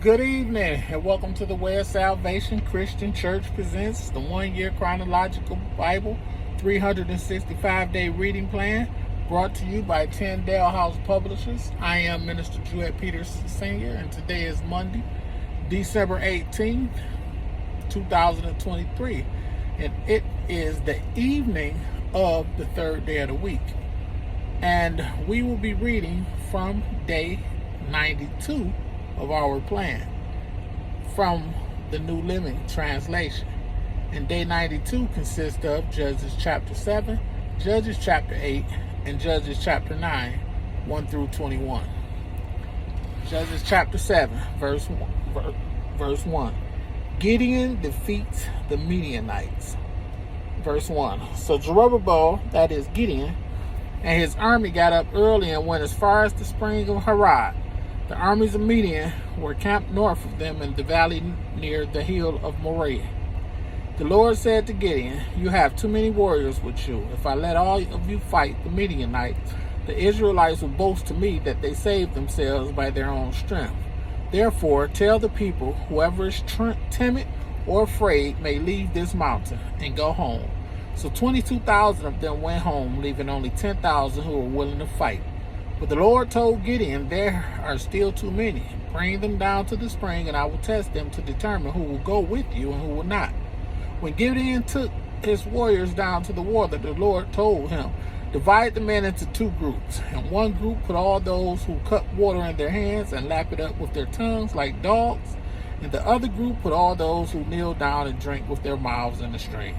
Good evening and welcome to the Way of Salvation Christian Church presents the 1-year Chronological Bible 365-day reading plan brought to you by Tyndale House Publishers. I am Minister Jewett Peterson Sr. and today is Monday, December 18th, 2023, and it is the evening of the third day of the week, and we will be reading from day 92 of our plan from the New Living Translation. And day 92 consists of Judges chapter 7, Judges chapter 8, and Judges chapter 9, 1 through 21. Judges chapter 7, verse 1. Gideon defeats the Midianites. Verse 1. So Zerubbabel, that is Gideon, and his army got up early and went as far as the spring of Harod. The armies of Midian were camped north of them in the valley near the hill of Moriah. The Lord said to Gideon, "You have too many warriors with you. If I let all of you fight the Midianites, the Israelites will boast to me that they saved themselves by their own strength. Therefore, tell the people, whoever is timid or afraid may leave this mountain and go home." So 22,000 of them went home, leaving only 10,000 who were willing to fight. But the Lord told Gideon, "There are still too many. Bring them down to the spring, and I will test them to determine who will go with you and who will not." When Gideon took his warriors down to the water, the Lord told him, "Divide the men into two groups. In one group put all those who cup water in their hands and lap it up with their tongues like dogs. In the other group put all those who kneel down and drink with their mouths in the stream."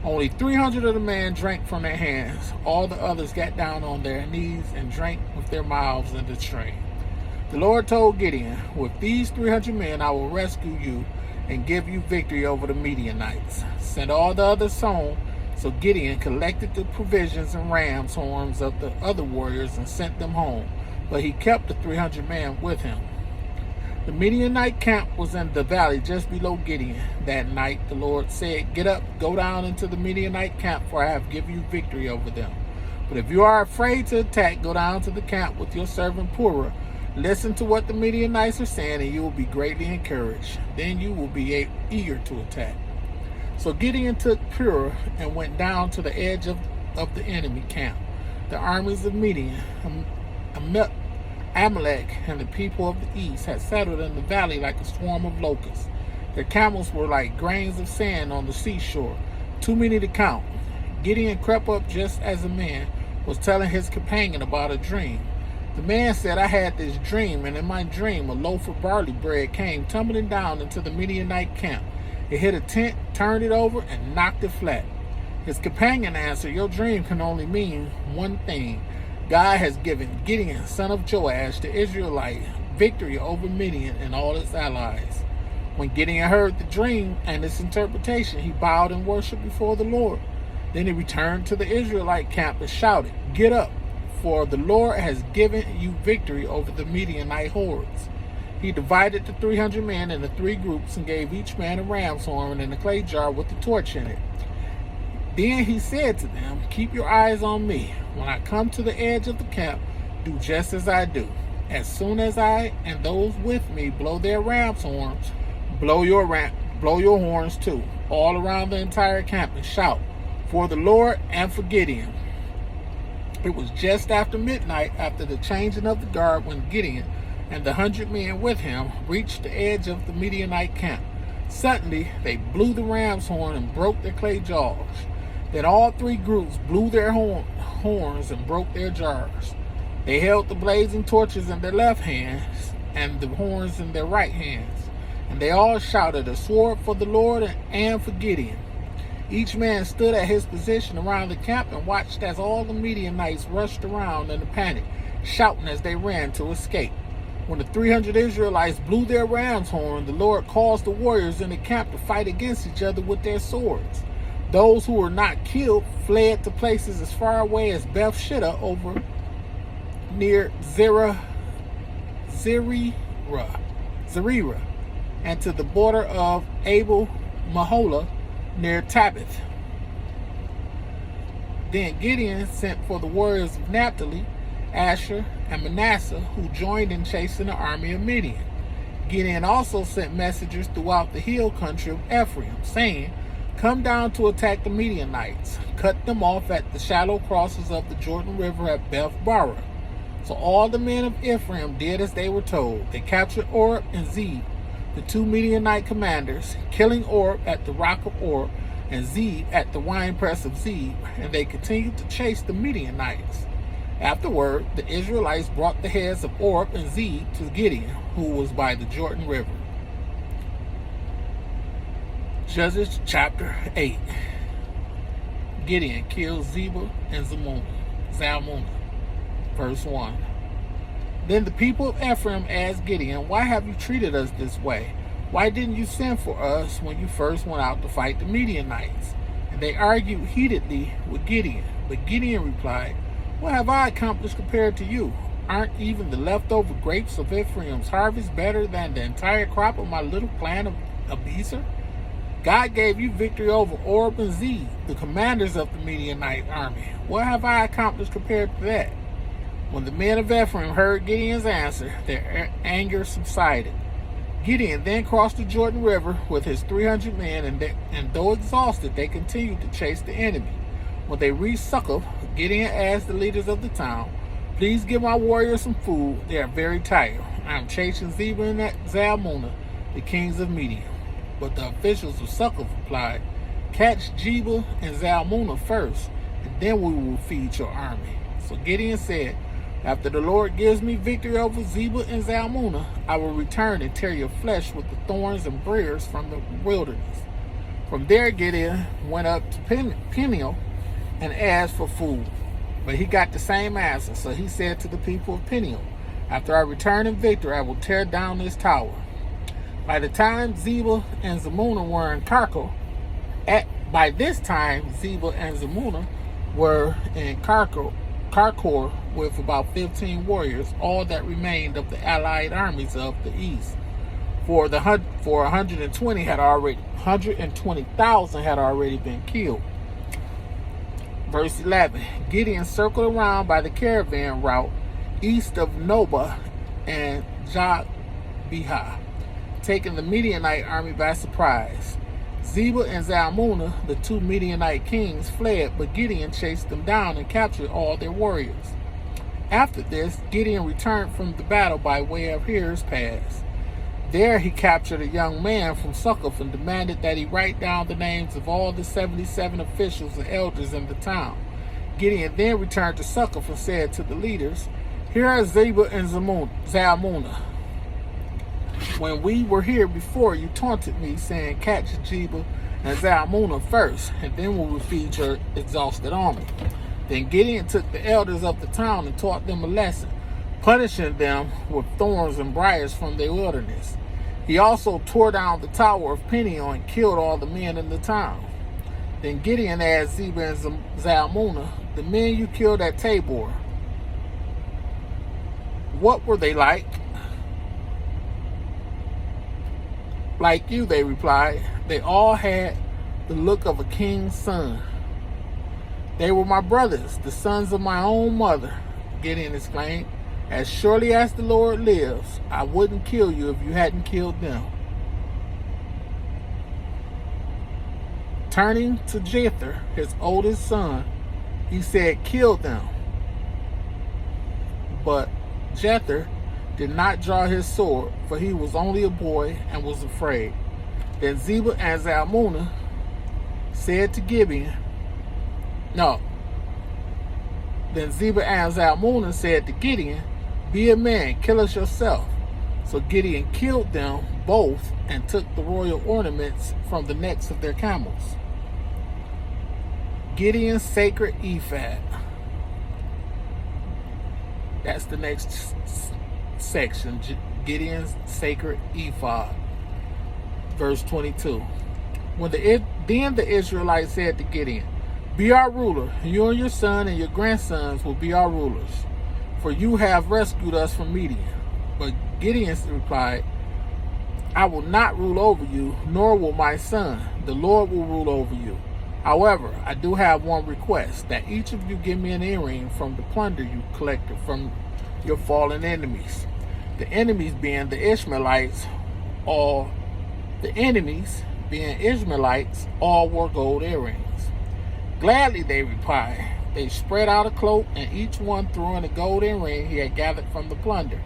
Only 300 of the men drank from their hands. All the others got down on their knees and drank with their mouths in the stream. The Lord told Gideon, "With these 300 men I will rescue you and give you victory over the Midianites. Send all the others home." So Gideon collected the provisions and ram's horns of the other warriors and sent them home, but he kept the 300 men with him. The Midianite camp was in the valley just below Gideon. That night the Lord said, "Get up, go down into the Midianite camp, for I have given you victory over them. But if you are afraid to attack, go down to the camp with your servant Purah. Listen to what the Midianites are saying, and you will be greatly encouraged. Then you will be eager to attack." So Gideon took Purah and went down to the edge of the enemy camp. The armies of Midian, Amalek, and the people of the east had settled in the valley like a swarm of locusts. Their camels were like grains of sand on the seashore, too many to count. Gideon crept up just as a man was telling his companion about a dream. The man said, "I had this dream, and in my dream a loaf of barley bread came tumbling down into the Midianite camp. It hit a tent, turned it over, and knocked it flat." His companion answered, "Your dream can only mean one thing. God has given Gideon, son of Joash, the Israelite, victory over Midian and all its allies." When Gideon heard the dream and its interpretation, he bowed and worshipped before the Lord. Then he returned to the Israelite camp and shouted, "Get up, for the Lord has given you victory over the Midianite hordes." He divided the 300 men into three groups and gave each man a ram's horn and a clay jar with a torch in it. Then he said to them, "Keep your eyes on me. When I come to the edge of the camp, do just as I do. As soon as I and those with me blow their ram's horns, blow your horns too, all around the entire camp, and shout for the Lord and for Gideon." It was just after midnight, after the changing of the guard, when Gideon and the 100 men with him reached the edge of the Midianite camp. Suddenly they blew the ram's horn and broke their clay jars. Then all three groups blew their horns and broke their jars. They held the blazing torches in their left hands and the horns in their right hands. And they all shouted, "A sword for the Lord and for Gideon." Each man stood at his position around the camp and watched as all the Midianites rushed around in a panic, shouting as they ran to escape. When the 300 Israelites blew their ram's horn, the Lord caused the warriors in the camp to fight against each other with their swords. Those who were not killed fled to places as far away as Beth-shittah over near Zerira, and to the border of Abel-Maholah near Tabith. Then Gideon sent for the warriors of Naphtali, Asher, and Manasseh, who joined in chasing the army of Midian. Gideon also sent messengers throughout the hill country of Ephraim, saying, "Come down to attack the Midianites. Cut them off at the shallow crosses of the Jordan River at Beth-barah." So all the men of Ephraim did as they were told. They captured Oreb and Zeb, the two Midianite commanders, killing Oreb at the rock of Oreb and Zeb at the winepress of Zeb, and they continued to chase the Midianites. Afterward, the Israelites brought the heads of Oreb and Zeb to Gideon, who was by the Jordan River. Judges chapter 8. Gideon kills Zebah and Zalmunna. Verse 1. Then the people of Ephraim asked Gideon, "Why have you treated us this way? Why didn't you send for us when you first went out to fight the Midianites?" And they argued heatedly with Gideon. But Gideon replied, "What have I accomplished compared to you? Aren't even the leftover grapes of Ephraim's harvest better than the entire crop of my little clan of Abiezer? God gave you victory over Oreb and Zeb, the commanders of the Midianite army. What have I accomplished compared to that?" When the men of Ephraim heard Gideon's answer, their anger subsided. Gideon then crossed the Jordan River with his 300 men, and though exhausted, they continued to chase the enemy. When they reached Succoth, Gideon asked the leaders of the town, "Please give my warriors some food. They are very tired. I am chasing Zebah and Zalmunna, the kings of Midian." But the officials of Succoth replied, "Catch Zebah and Zalmunna first, and then we will feed your army." So Gideon said, "After the Lord gives me victory over Zebah and Zalmunna, I will return and tear your flesh with the thorns and briars from the wilderness." From there, Gideon went up to Peniel and asked for food. But he got the same answer. So he said to the people of Peniel, "After I return in victory, I will tear down this tower." By the time Zebah and Zalmunna were in Karkor, Karkor with about 15 warriors, all that remained of the allied armies of the east. For 120,000 had already been killed. Verse 11. Gideon circled around by the caravan route east of Nobah and Jogbehah, taking the Midianite army by surprise. Zebah and Zalmunna, the two Midianite kings, fled, but Gideon chased them down and captured all their warriors. After this, Gideon returned from the battle by way of Hear's Pass. There he captured a young man from Succoth and demanded that he write down the names of all the 77 officials and elders in the town. Gideon then returned to Succoth and said to the leaders, "Here are Zebah and Zalmunna. When we were here before, you taunted me, saying, 'Catch Zebah and Zalmunna first, and then we will feed your exhausted army.' Then Gideon took the elders of the town and taught them a lesson, punishing them with thorns and briars from the wilderness. He also tore down the tower of Peniel and killed all the men in the town. Then Gideon asked Zebah and Zalmunna, 'The men you killed at Tabor, what were they like?' 'Like you,' they replied. 'They all had the look of a king's son.' 'They were my brothers, the sons of my own mother,' Gideon exclaimed. 'As surely as the Lord lives, I wouldn't kill you if you hadn't killed them.' Turning to Jether, his oldest son, he said, 'Kill them.' But Jether did not draw his sword, for he was only a boy and was afraid. Then Zebah and Zalmunna said to Gideon, "Be a man, kill us yourself." So Gideon killed them both and took the royal ornaments from the necks of their camels. Gideon's sacred ephod. That's the next section, Gideon's sacred ephod. Verse 22. Then the Israelites said to Gideon, "Be our ruler. You and your son and your grandsons will be our rulers, for you have rescued us from Midian." But Gideon replied, "I will not rule over you, nor will my son. The Lord will rule over you. However, I do have one request, that each of you give me an earring from the plunder you collected from your fallen enemies." The enemies being the Ishmaelites, all all wore gold earrings. Gladly they replied. They spread out a cloak, and each one threw in a gold earring he had gathered from the plunder.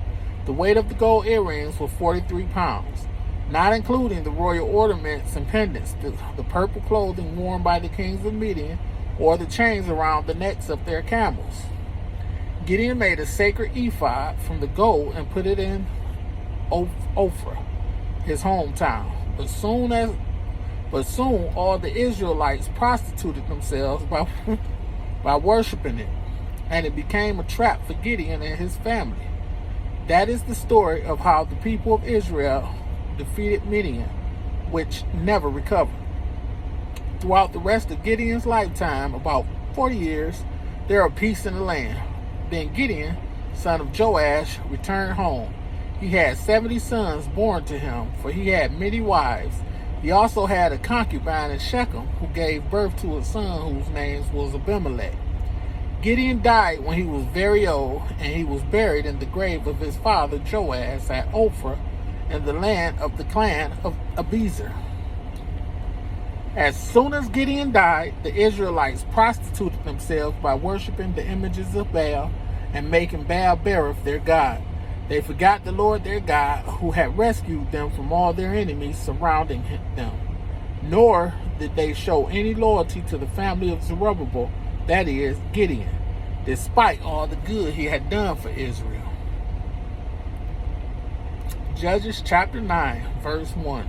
The weight of the gold earrings was 43 pounds, not including the royal ornaments and pendants, the purple clothing worn by the kings of Midian, or the chains around the necks of their camels. Gideon made a sacred ephod from the gold and put it in Ophrah, his hometown. But soon all the Israelites prostituted themselves by worshiping it, and it became a trap for Gideon and his family. That is the story of how the people of Israel defeated Midian, which never recovered. Throughout the rest of Gideon's lifetime, about 40 years, there was peace in the land. Then Gideon, son of Joash, returned home. He had 70 sons born to him, for he had many wives. He also had a concubine in Shechem, who gave birth to a son whose name was Abimelech. Gideon died when he was very old, and he was buried in the grave of his father Joash at Ophrah, in the land of the clan of Abiezer. As soon as Gideon died, the Israelites prostituted themselves by worshiping the images of Baal and making Baal-berith their god. They forgot the Lord their God, who had rescued them from all their enemies surrounding them. Nor did they show any loyalty to the family of Zerubbabel, that is, Gideon, despite all the good he had done for Israel. Judges chapter 9, verse 1.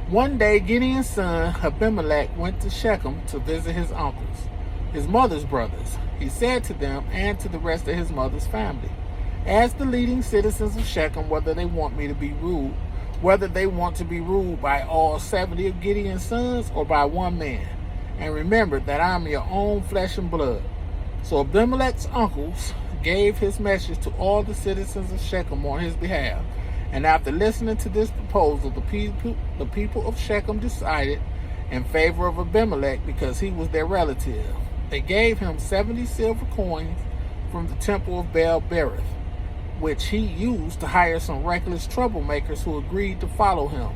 One day Gideon's son Abimelech went to Shechem to visit his uncles, his mother's brothers. He said to them and to the rest of his mother's family, "Ask the leading citizens of Shechem whether they want to be ruled by all 70 of Gideon's sons or by one man. And remember that I am your own flesh and blood." So Abimelech's uncles gave his message to all the citizens of Shechem on his behalf. And after listening to this proposal, the people of Shechem decided in favor of Abimelech because he was their relative. They gave him 70 silver coins from the temple of Baal-berith, which he used to hire some reckless troublemakers who agreed to follow him.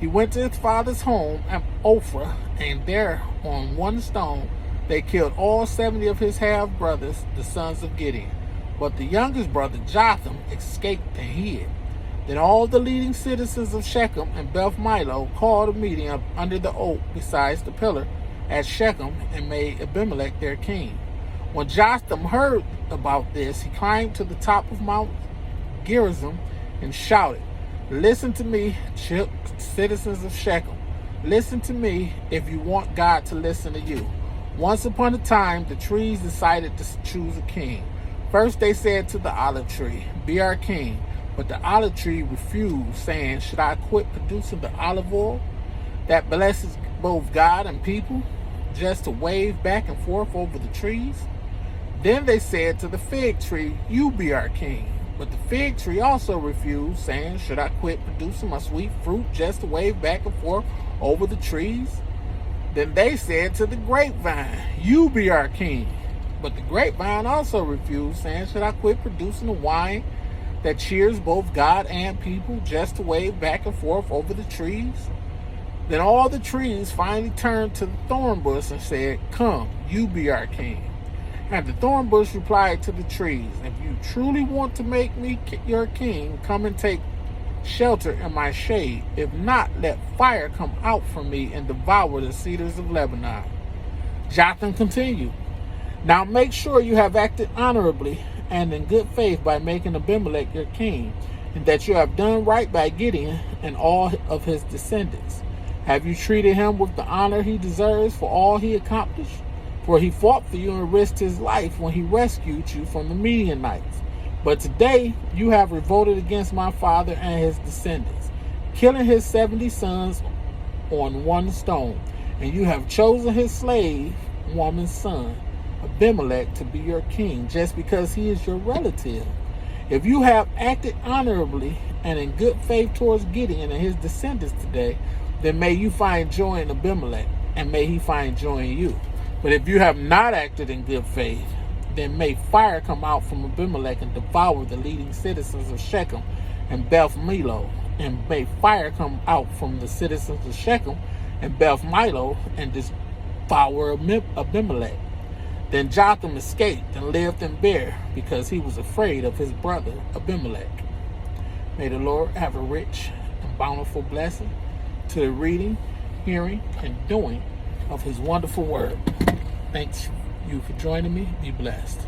He went to his father's home at Ophrah, and there on one stone they killed all 70 of his half-brothers, the sons of Gideon. But the youngest brother, Jotham, escaped and hid. Then all the leading citizens of Shechem and Beth Milo called a meeting up under the oak beside the pillar at Shechem and made Abimelech their king. When Jotham heard about this, he climbed to the top of Mount Gerizim and shouted, "Listen to me, citizens of Shechem. Listen to me if you want God to listen to you. Once upon a time, the trees decided to choose a king. First they said to the olive tree, 'Be our king.' But the olive tree refused, saying, 'Should I quit producing the olive oil that blesses both God and people, just to wave back and forth over the trees?' Then they said to the fig tree, 'You be our king.' But the fig tree also refused, saying, 'Should I quit producing my sweet fruit just to wave back and forth over the trees?' Then they said to the grapevine, 'You be our king.' But the grapevine also refused, saying, 'Should I quit producing the wine that cheers both God and people just to wave back and forth over the trees?' Then all the trees finally turned to the thorn bush and said, 'Come, you be our king.' And the thorn bush replied to the trees, 'If you truly want to make me your king, come and take shelter in my shade. If not, let fire come out from me and devour the cedars of Lebanon.'" Jotham continued, "Now make sure you have acted honorably and in good faith by making Abimelech your king, and that you have done right by Gideon and all of his descendants. Have you treated him with the honor he deserves for all he accomplished? For he fought for you and risked his life when he rescued you from the Midianites. But today you have revolted against my father and his descendants, killing his 70 sons on one stone, and you have chosen his slave woman's son, Abimelech, to be your king, just because he is your relative. If you have acted honorably and in good faith towards Gideon and his descendants today, then may you find joy in Abimelech, and may he find joy in you. But if you have not acted in good faith, Then may fire come out from Abimelech and devour the leading citizens of Shechem and Beth Milo. And may fire come out from the citizens of Shechem and Beth Milo and devour Abimelech. Then Jotham escaped and lived in Beer because he was afraid of his brother Abimelech. May the Lord have a rich and bountiful blessing to the reading, hearing, and doing of his wonderful word. Thanks you for joining me. Be blessed.